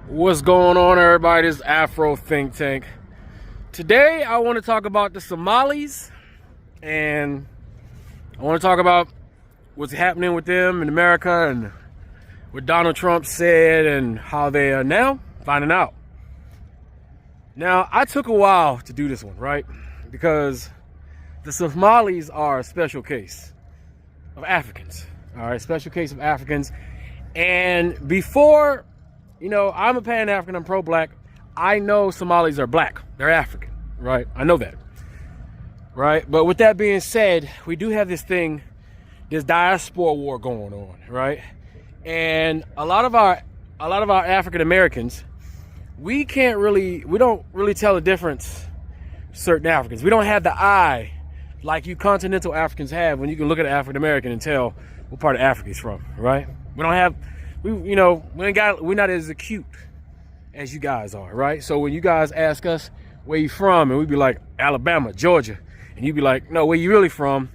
What's going on, everybody? This is Afro Think Tank. Today I want to talk about the Somalis, and I want to talk about what's happening with them in America and what Donald Trump said and how they are now finding out. Now, I took a while to do this one, right? Because the Somalis are a special case of Africans. All right, special case of Africans. And before, I'm a Pan-African, I'm pro-black. I know Somalis are black. They're African, right? I know that, right? But with that being said, we do have this diaspora war going on, right? And a lot of our African Americans, we don't really tell the difference. Certain Africans, we don't have the eye like you continental Africans have when you can look at an African American and tell what part of Africa he's from, right? We're not as acute as you guys are, right? So when you guys ask us where you from, and we'd be like Alabama, Georgia, and you'd be like, no, where you really from?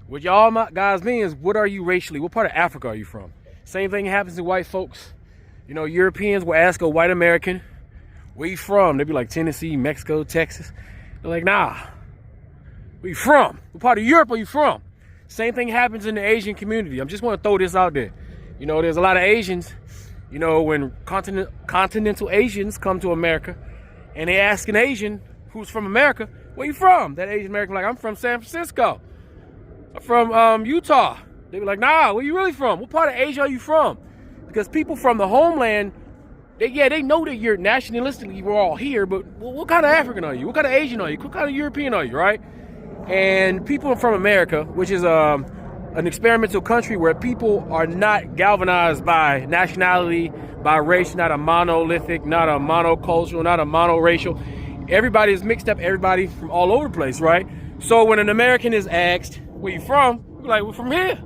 What y'all guys mean is, what are you racially? What part of Africa are you from? Same thing happens to white folks. Europeans will ask a white American, where you from? They'd be like Tennessee, Mexico, Texas. They're like, nah, where you from? What part of Europe are you from? Same thing happens in the Asian community. I just want to throw this out there. There's a lot of Asians, when continental Asians come to America and they ask an Asian who's from America, where you from? That Asian American like, I'm from San Francisco. I'm from Utah. They be like, nah, where you really from? What part of Asia are you from? Because people from the homeland, they know that you're nationalistically, we're all here, but what kind of African are you? What kind of Asian are you? What kind of European are you, right? And people from America, which is an experimental country where people are not galvanized by nationality, by race, not a monolithic, not a monocultural, not a monoracial. Everybody is mixed up, everybody from all over the place, right? So when an American is asked, where you from? We're like, we're from here,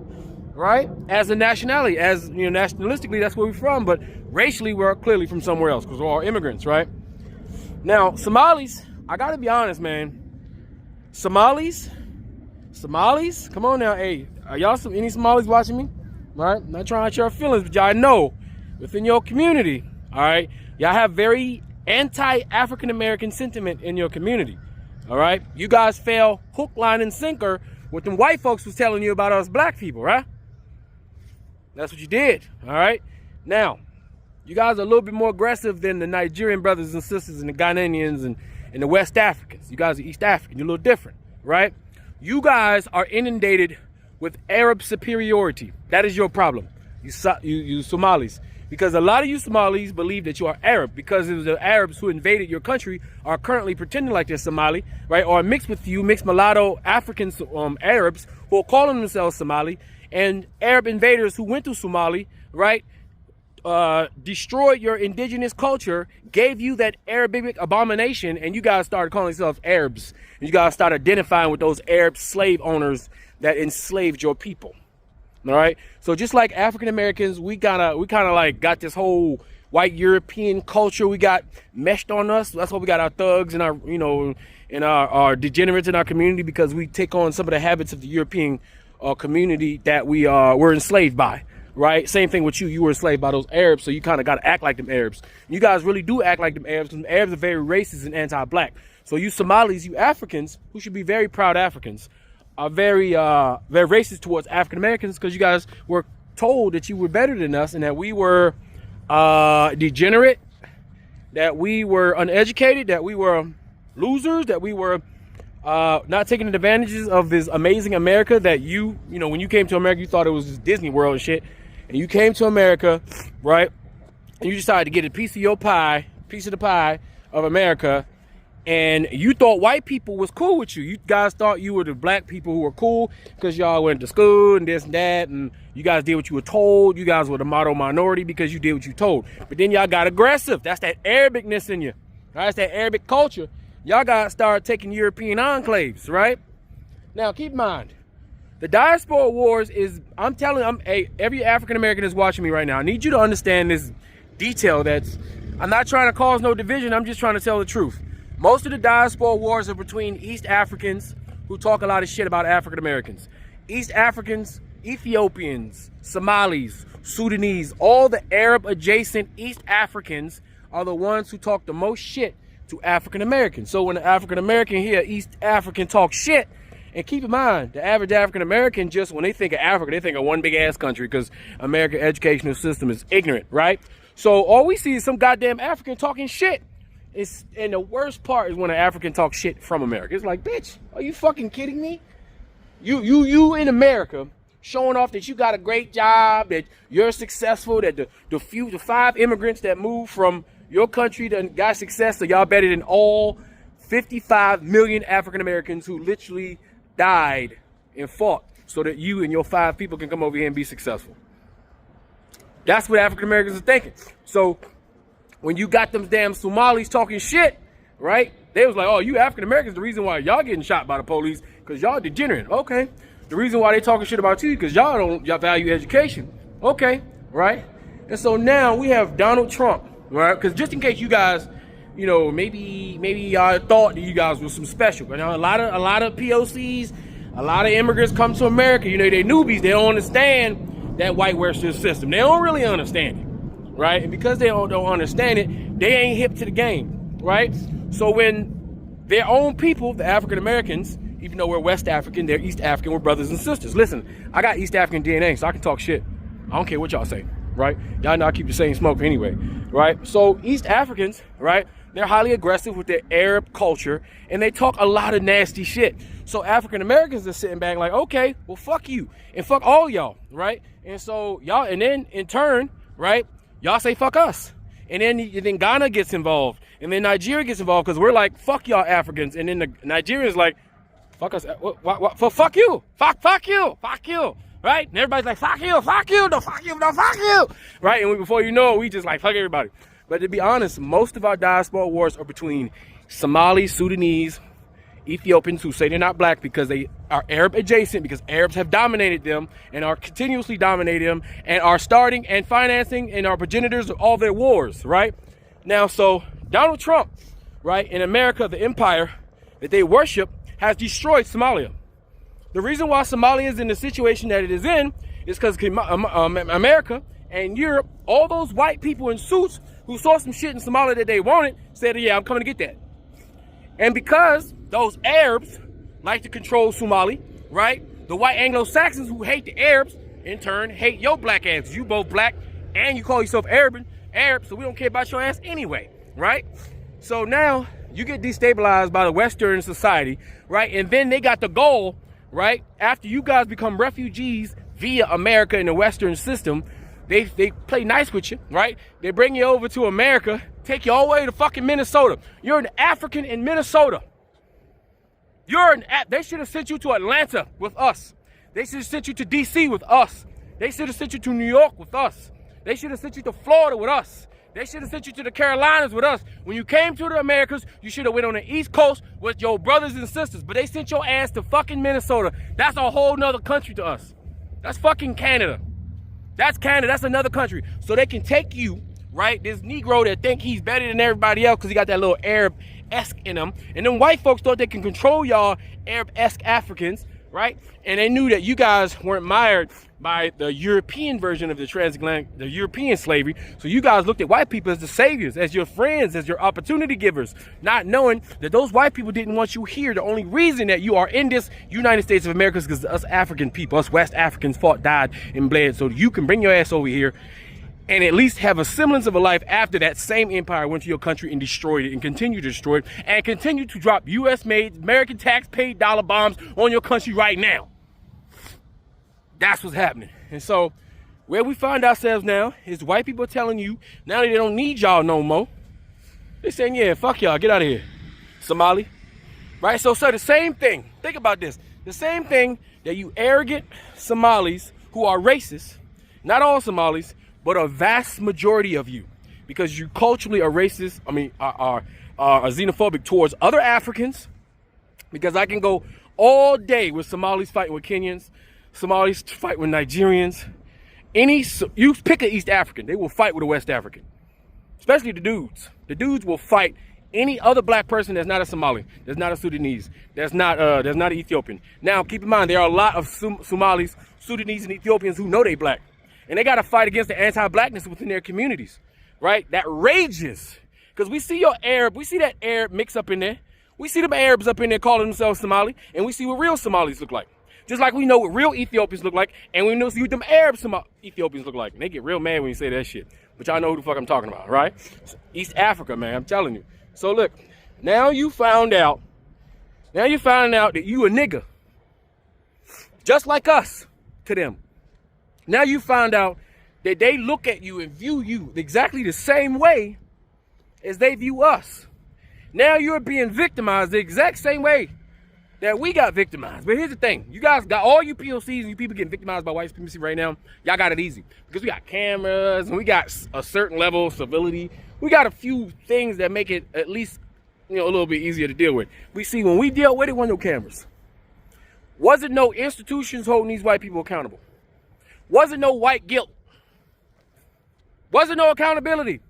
right? As a nationality, nationalistically, that's where we're from, but racially, we're clearly from somewhere else because we're all immigrants, right? Now, Somalis, I gotta be honest, man. Somalis, come on now, hey, are y'all any Somalis watching me? All right, I'm not trying to share feelings, but y'all know within your community, all right, y'all have very anti-African American sentiment in your community, all right? You guys fell hook, line, and sinker with them white folks was telling you about us black people, right? That's what you did, all right? Now, you guys are a little bit more aggressive than the Nigerian brothers and sisters and the Ghanaians and the West Africans. You guys are East African. You're a little different, right? You guys are inundated with Arab superiority. That is your problem, you Somalis. Because a lot of you Somalis believe that you are Arab because it was the Arabs who invaded your country are currently pretending like they're Somali, right? Or mixed with you, mixed mulatto African Arabs who are calling themselves Somali, and Arab invaders who went to Somali, right? Destroyed your indigenous culture, gave you that Arabic abomination, and you guys started calling yourselves Arabs. And you guys started identifying with those Arab slave owners that enslaved your people. All right. So just like African Americans, we kind of like got this whole white European culture. We got meshed on us. That's why we got our thugs and our degenerates in our community, because we take on some of the habits of the European community that we're enslaved by. Right? Same thing with you. You were enslaved by those Arabs, so you kind of got to act like them Arabs. You guys really do act like them Arabs, because Arabs are very racist and anti-black. So you Somalis, you Africans, who should be very proud Africans, are very racist towards African Americans, because you guys were told that you were better than us and that we were degenerate, that we were uneducated, that we were losers, that we were not taking advantages of this amazing America that when you came to America, you thought it was just Disney World and shit. And you came to America, right? And you decided to get a piece of the pie of America. And you thought white people was cool with you. You guys thought you were the black people who were cool because y'all went to school and this and that. And you guys did what you were told. You guys were the model minority because you did what you told. But then y'all got aggressive. That's that Arabicness in you. Right? That's that Arabic culture. Y'all got to start taking European enclaves, right? Now, keep in mind, the diaspora wars is, every African American is watching me right now. I need you to understand this detail I'm not trying to cause no division. I'm just trying to tell the truth. Most of the diaspora wars are between East Africans who talk a lot of shit about African Americans. East Africans, Ethiopians, Somalis, Sudanese, all the Arab adjacent East Africans are the ones who talk the most shit to African Americans. So when the African American hear East African talk shit, and keep in mind, the average African American, just when they think of Africa, they think of one big ass country because American educational system is ignorant, right? So all we see is some goddamn African talking shit. And the worst part is when an African talks shit from America. It's like, bitch, are you fucking kidding me? You in America showing off that you got a great job, that you're successful, that the 5 immigrants that moved from your country that got success, so y'all better than all 55 million African Americans who literally died and fought so that you and your 5 people can come over here and be successful. That's what African Americans are thinking. So when you got them damn Somalis talking shit, right? They was like, oh, you African Americans, the reason why y'all getting shot by the police, because y'all degenerate. Okay. The reason why they talking shit about you, because y'all value education. Okay, right? And so now we have Donald Trump, right? Because just in case you guys, you know, maybe y'all thought that you guys were some special. But now a lot of POCs, a lot of immigrants come to America. You know, they newbies. They don't understand that white Western system. They don't really understand it, right? And because they don't understand it, they ain't hip to the game, right? So when their own people, the African Americans, even though we're West African, they're East African, we're brothers and sisters. Listen, I got East African DNA, so I can talk shit. I don't care what y'all say, right? Y'all know I keep the same smoke anyway, right? So East Africans, right? They're highly aggressive with their Arab culture, and they talk a lot of nasty shit. So African Americans are sitting back like, okay, well, fuck you, and fuck all y'all, right? And so y'all, and then in turn, right, y'all say fuck us. And then Ghana gets involved, and then Nigeria gets involved, because we're like, fuck y'all Africans, and then the Nigerians like, fuck us, fuck you, fuck you, right? And everybody's like, fuck you, no, fuck you, right? And before you know it, we just like, fuck everybody. But to be honest, most of our diaspora wars are between Somalis, Sudanese, Ethiopians who say they're not black because they are Arab adjacent, because Arabs have dominated them and are continuously dominating them and are starting and financing and are progenitors of all their wars, right? Now, so Donald Trump, right, in America, the empire that they worship, has destroyed Somalia. The reason why Somalia is in the situation that it is in is because America and Europe, all those white people in suits who saw some shit in Somalia that they wanted, said, yeah, I'm coming to get that. And because those Arabs like to control Somali, right? The white Anglo-Saxons who hate the Arabs, in turn, hate your black ass. You both black, and you call yourself Arab, so we don't care about your ass anyway, right? So now you get destabilized by the Western society, right? And then they got the goal, right? After you guys become refugees via America in the Western system, they play nice with you, right? They bring you over to America, take you all the way to fucking Minnesota. You're an African in Minnesota. They should have sent you to Atlanta with us. They should have sent you to DC with us. They should have sent you to New York with us. They should have sent you to Florida with us. They should have sent you to the Carolinas with us. When you came to the Americas, you should have went on the East Coast with your brothers and sisters. But they sent your ass to fucking Minnesota. That's a whole nother country to us. That's fucking Canada. That's Canada. That's another country. So they can take you, right, this Negro that think he's better than everybody else because he got that little Arab-esque in him. And then white folks thought they can control y'all Arab-esque Africans, right? And they knew that you guys weren't mired by the European version of the European slavery. So you guys looked at white people as the saviors, as your friends, as your opportunity givers, not knowing that those white people didn't want you here. The only reason that you are in this United States of America is because us African people, us West Africans fought, died, and bled. So you can bring your ass over here and at least have a semblance of a life after that same empire went to your country and destroyed it and continue to destroy it and continue to drop US-made, American tax-paid dollar bombs on your country right now. That's what's happening. And so where we find ourselves now is white people telling you now that they don't need y'all no more. They're saying, yeah, fuck y'all, get out of here, Somali. Right? So the same thing. Think about this. The same thing that you arrogant Somalis who are racist, not all Somalis, but a vast majority of you, because you culturally are racist, are xenophobic towards other Africans, because I can go all day with Somalis fighting with Kenyans, Somalis fight with Nigerians. You pick an East African, they will fight with a West African. Especially the dudes. The dudes will fight any other black person that's not a Somali, that's not a Sudanese, that's not an Ethiopian. Now, keep in mind, there are a lot of Somalis, Sudanese, and Ethiopians who know they black. And they got to fight against the anti-blackness within their communities. right? That rages. Because we see that Arab mix up in there. We see them Arabs up in there calling themselves Somali, and we see what real Somalis look like. Just like we know what real Ethiopians look like, and we know what them Arab Ethiopians look like. And they get real mad when you say that shit. But y'all know who the fuck I'm talking about, right? East Africa, man, I'm telling you. So look, now you found out that you a nigga. Just like us to them. Now you found out that they look at you and view you exactly the same way as they view us. Now you're being victimized the exact same way that we got victimized. But here's the thing. You guys got all you POCs and you people getting victimized by white supremacy right now. Y'all got it easy. Because we got cameras and we got a certain level of civility. We got a few things that make it at least, a little bit easier to deal with. We see when we dealt with it, wasn't no cameras. Wasn't no institutions holding these white people accountable. Wasn't no white guilt. Wasn't no accountability.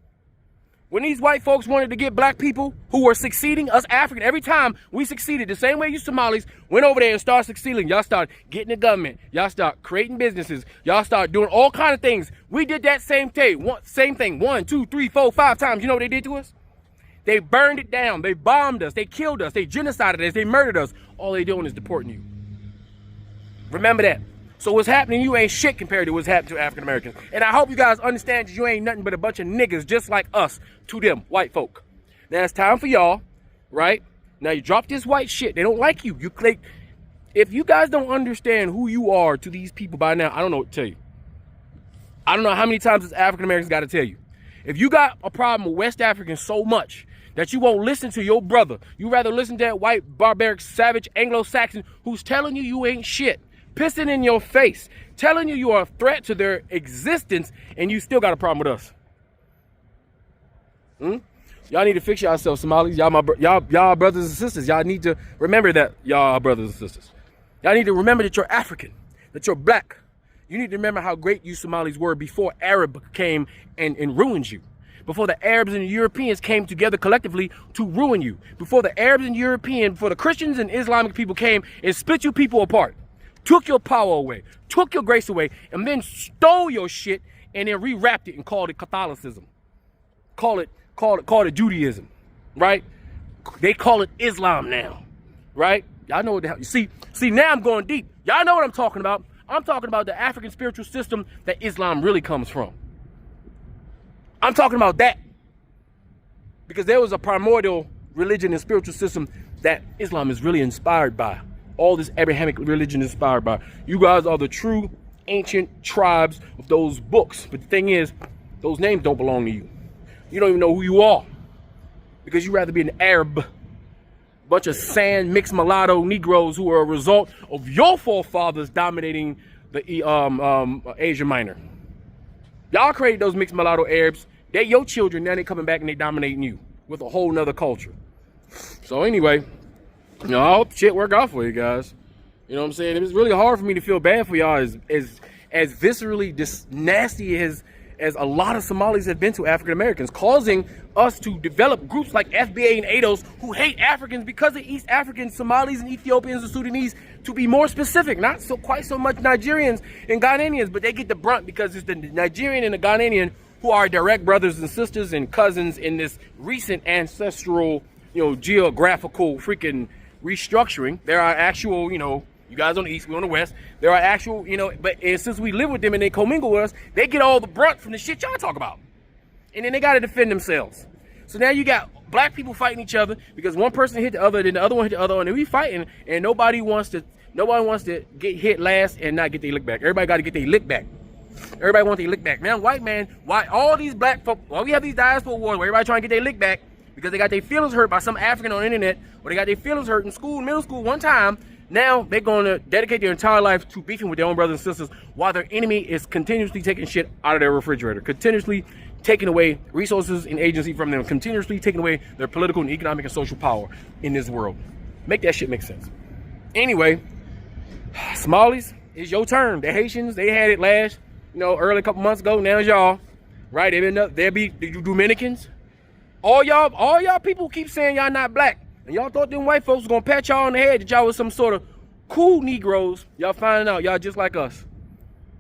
When these white folks wanted to get black people who were succeeding, us African, every time we succeeded, the same way you Somalis went over there and started succeeding. Y'all started getting the government. Y'all start creating businesses. Y'all start doing all kind of things. We did that same thing. 1, 2, 3, 4, 5 times. You know what they did to us? They burned it down. They bombed us. They killed us. They genocided us. They murdered us. All they doing is deporting you. Remember that. So what's happening, you ain't shit compared to what's happening to African Americans. And I hope you guys understand that you ain't nothing but a bunch of niggas just like us to them, white folk. Now it's time for y'all, right? Now you drop this white shit. They don't like you. If you guys don't understand who you are to these people by now, I don't know what to tell you. I don't know how many times this African Americans got to tell you. If you got a problem with West Africans so much that you won't listen to your brother, you rather listen to that white, barbaric, savage Anglo-Saxon who's telling you you ain't shit, pissing in your face, telling you you are a threat to their existence, and you still got a problem with us. Y'all need to fix yourselves, Somalis. Y'all brothers and sisters. Y'all need to remember that y'all are brothers and sisters. Y'all need to remember that you're African, that you're black. You need to remember how great you Somalis were before Arab came and ruined you. Before the Arabs and the Europeans came together collectively to ruin you. Before the Arabs and before the Christians and Islamic people came and split you people apart. Took your power away, took your grace away, and then stole your shit and then rewrapped it and called it Catholicism. Call it Judaism, right? They call it Islam now, right? Y'all know what the hell. See, now I'm going deep. Y'all know what I'm talking about. I'm talking about the African spiritual system that Islam really comes from. I'm talking about that. Because there was a primordial religion and spiritual system that Islam is really inspired by. All this Abrahamic religion is inspired by. You guys are the true ancient tribes of those books. But the thing is, those names don't belong to you. You don't even know who you are. Because you'd rather be an Arab. Bunch of sand mixed mulatto Negroes who are a result of your forefathers dominating the Asia Minor. Y'all created those mixed mulatto Arabs. They're your children. Now they're coming back and they dominating you with a whole nother culture. So anyway, I hope shit work out for you guys. You know what I'm saying? It was really hard for me to feel bad for y'all as viscerally nasty as a lot of Somalis have been to African Americans, causing us to develop groups like FBA and ADOS who hate Africans because of East Africans, Somalis, and Ethiopians and Sudanese, to be more specific. Not quite so much Nigerians and Ghanaians, but they get the brunt because it's the Nigerian and the Ghanaian who are direct brothers and sisters and cousins in this recent ancestral, geographical freaking restructuring. There are actual, you guys on the east, we on the west. There are actual, but since we live with them and they commingle with us, they get all the brunt from the shit y'all talk about. And then they got to defend themselves. So now you got black people fighting each other because one person hit the other, then the other one hit the other, and then we fighting, and nobody wants to get hit last and not get their lick back. Everybody got to get their lick back. Everybody wants their lick back. Man, white man, why all these black folk, why we have these diaspora wars where everybody trying to get their lick back because they got their feelings hurt by some African on the internet, or they got their feelings hurt in school, middle school one time. Now they're going to dedicate their entire life to beefing with their own brothers and sisters while their enemy is continuously taking shit out of their refrigerator, continuously taking away resources and agency from them, continuously taking away their political and economic and social power in this world. Make that shit make sense. Anyway, Somalis, it's your turn. The Haitians, they had it last, early couple months ago. Now it's y'all, right? There be the Dominicans. All y'all people keep saying y'all not black. And y'all thought them white folks was gonna pat y'all on the head that y'all was some sort of cool Negroes. Y'all finding out y'all just like us.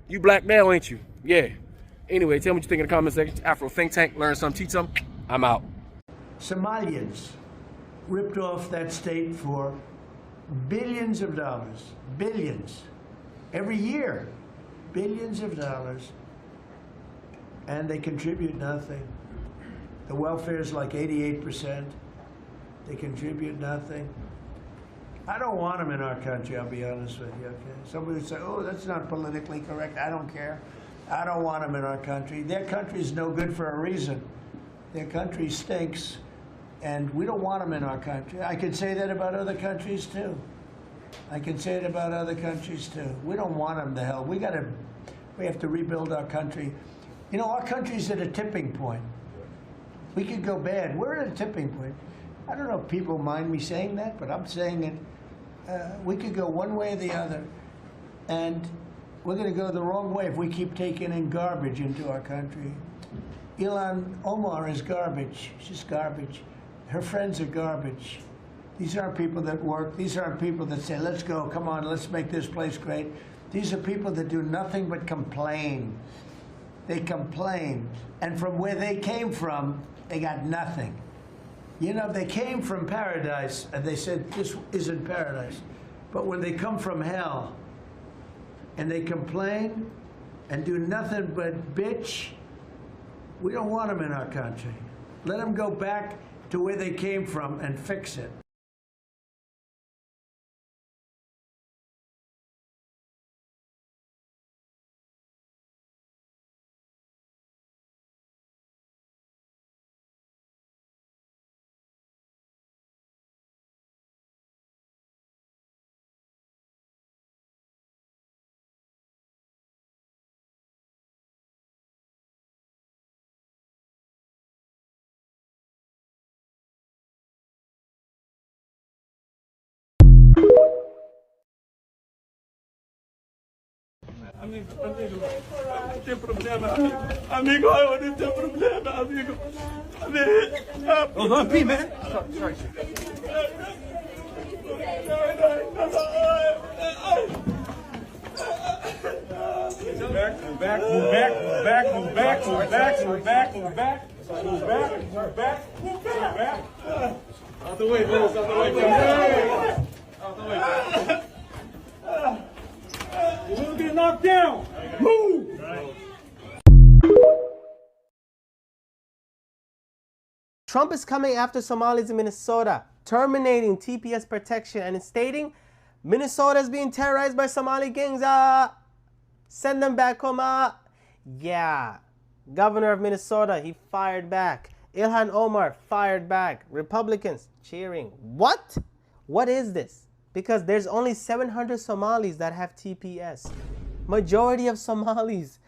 You black now, ain't you? Yeah. Anyway, tell me what you think in the comment section. Afro Think Tank, learn something, teach something. I'm out. Somalians ripped off that state for billions of dollars, billions, every year, billions of dollars, and they contribute nothing. The welfare is like 88%. They contribute nothing. I don't want them in our country, I'll be honest with you, okay? Somebody would say, oh, that's not politically correct. I don't care. I don't want them in our country. Their country's no good for a reason. Their country stinks, and we don't want them in our country. I could say that about other countries, too. I can say it about other countries, too. We don't want them to hell. We have to rebuild our country. You know, our country's at a tipping point. We could go bad. We're at a tipping point. I don't know if people mind me saying that, but I'm saying it. We could go one way or the other, and we're going to go the wrong way if we keep taking in garbage into our country. Ilhan Omar is garbage. She's garbage. Her friends are garbage. These aren't people that work. These aren't people that say, let's go, come on, let's make this place great. These are people that do nothing but complain. They complain. And from where they came from, they got nothing. You know, they came from paradise, and they said, this isn't paradise. But when they come from hell, and they complain, and do nothing but bitch, we don't want them in our country. Let them go back to where they came from and fix it. Amigo, não tem problema, amigo. Amigo, eu não tenho problema, amigo. Amigo. Oh, don't pee, man. Sorry. Move back. Out the way, Bills, out the way. Out the way. You're gonna get knocked down. Move. Trump is coming after Somalis in Minnesota, terminating TPS protection and stating Minnesota is being terrorized by Somali gangs. Send them back home. Yeah. Governor of Minnesota, he fired back. Ilhan Omar fired back. Republicans cheering. What? What is this? Because there's only 700 Somalis that have TPS. Majority of Somalis,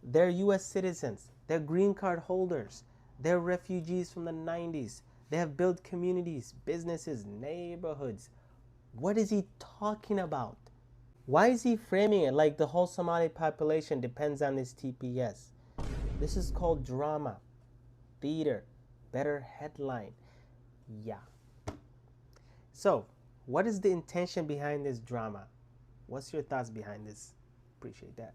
they're US citizens. They're green card holders. They're refugees from the 90s. They have built communities, businesses, neighborhoods. What is he talking about? Why is he framing it like the whole Somali population depends on this TPS? This is called drama, theater, better headline. Yeah. So, what is the intention behind this drama? What's your thoughts behind this? Appreciate that.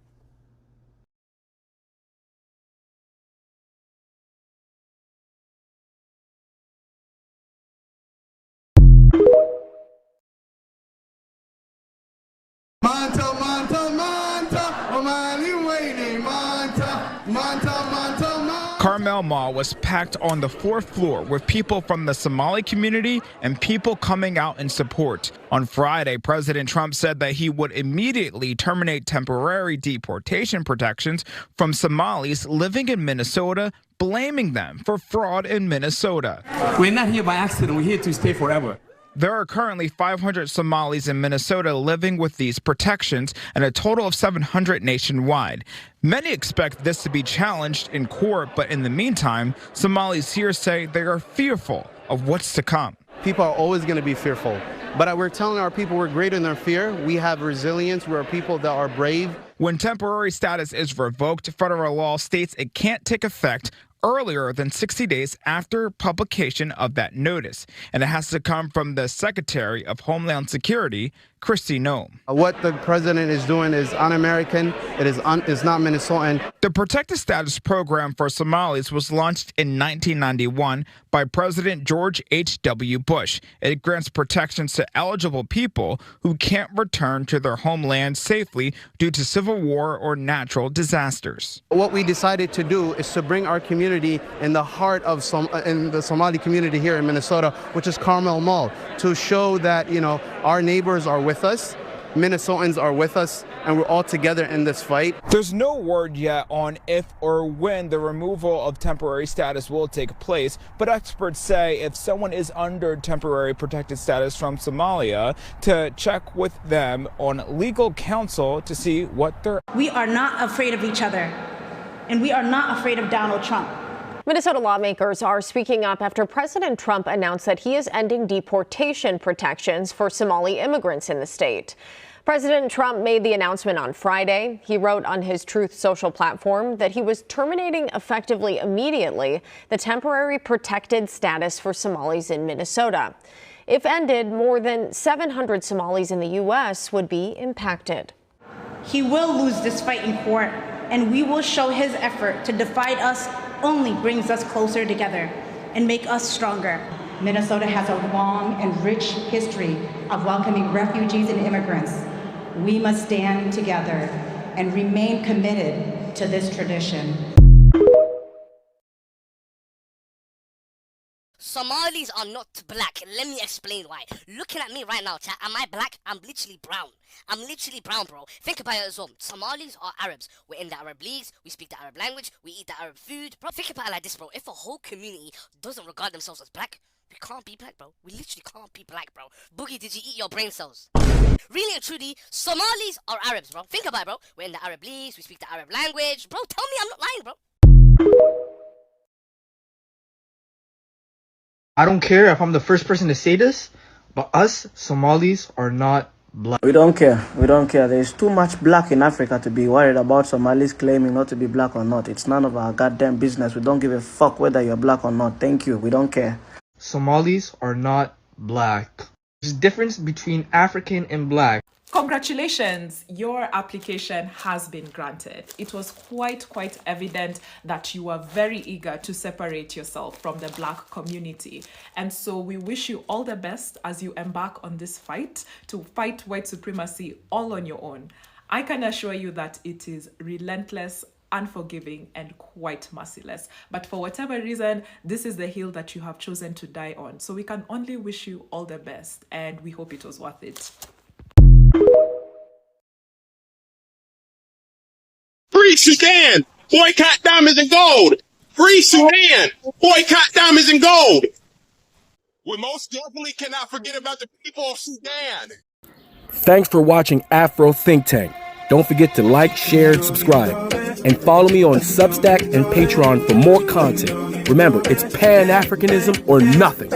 Carmel Mall was packed on the 4th floor with people from the Somali community and people coming out in support. On Friday, President Trump said that he would immediately terminate temporary deportation protections from Somalis living in Minnesota, blaming them for fraud in Minnesota. We're not here by accident. We're here to stay forever. There are currently 500 Somalis in Minnesota living with these protections and a total of 700 nationwide. Many expect this to be challenged in court, but in the meantime, Somalis here say they are fearful of what's to come. People are always going to be fearful, but we're telling our people we're greater than their fear. We have resilience. We're people that are brave. When temporary status is revoked, federal law states it can't take effect earlier than 60 days after publication of that notice, and it has to come from the Secretary of Homeland Security, Christy Nome. What the president is doing is un-American. It's not Minnesotan. The Protected Status Program for Somalis was launched in 1991 by President George H.W. Bush. It grants protections to eligible people who can't return to their homeland safely due to civil war or natural disasters. What we decided to do is to bring our community in the heart of in the Somali community here in Minnesota, which is Carmel Mall, to show that, you know, our neighbors are with us, Minnesotans are with us, and we're all together in this fight. There's no word yet on if or when the removal of temporary status will take place, but experts say if someone is under temporary protected status from Somalia, to check with them on legal counsel to see what they're... We are not afraid of each other, and we are not afraid of Donald Trump. Minnesota lawmakers are speaking up after President Trump announced that he is ending deportation protections for Somali immigrants in the state. President Trump made the announcement on Friday. He wrote on his Truth Social platform that he was terminating effectively immediately the temporary protected status for Somalis in Minnesota. If ended, more than 700 Somalis in the U.S. would be impacted. He will lose this fight in court, and we will show his effort to divide us only brings us closer together and make us stronger. Minnesota has a long and rich history of welcoming refugees and immigrants. We must stand together and remain committed to this tradition. Somalis are not black. Let me explain why. Looking at me right now, chat, am I black? I'm literally brown. I'm literally brown, bro. Think about it as well. Somalis are Arabs. We're in the Arab leagues. We speak the Arab language. We eat the Arab food. Bro, think about it like this, bro. If a whole community doesn't regard themselves as black, we can't be black, bro. We literally can't be black, bro. Boogie, did you eat your brain cells? Really and truly, Somalis are Arabs, bro. Think about it, bro. We're in the Arab leagues. We speak the Arab language. Bro, tell me I'm not lying, bro. I don't care if I'm the first person to say this, but us Somalis are not black. We don't care. We don't care. There's too much black in Africa to be worried about Somalis claiming not to be black or not. It's none of our goddamn business. We don't give a fuck whether you're black or not. Thank you. We don't care. Somalis are not black. There's a difference between African and black. Congratulations, your application has been granted. It was quite evident that you are very eager to separate yourself from the black community. And so we wish you all the best as you embark on this fight to fight white supremacy all on your own. I can assure you that it is relentless, unforgiving, and quite merciless. But for whatever reason, this is the hill that you have chosen to die on. So we can only wish you all the best, and we hope it was worth it. Free Sudan! Boycott diamonds and gold! Free Sudan! Boycott diamonds and gold! We most definitely cannot forget about the people of Sudan! Thanks for watching Afro Think Tank. Don't forget to like, share, and subscribe. And follow me on Substack and Patreon for more content. Remember, it's Pan-Africanism or nothing.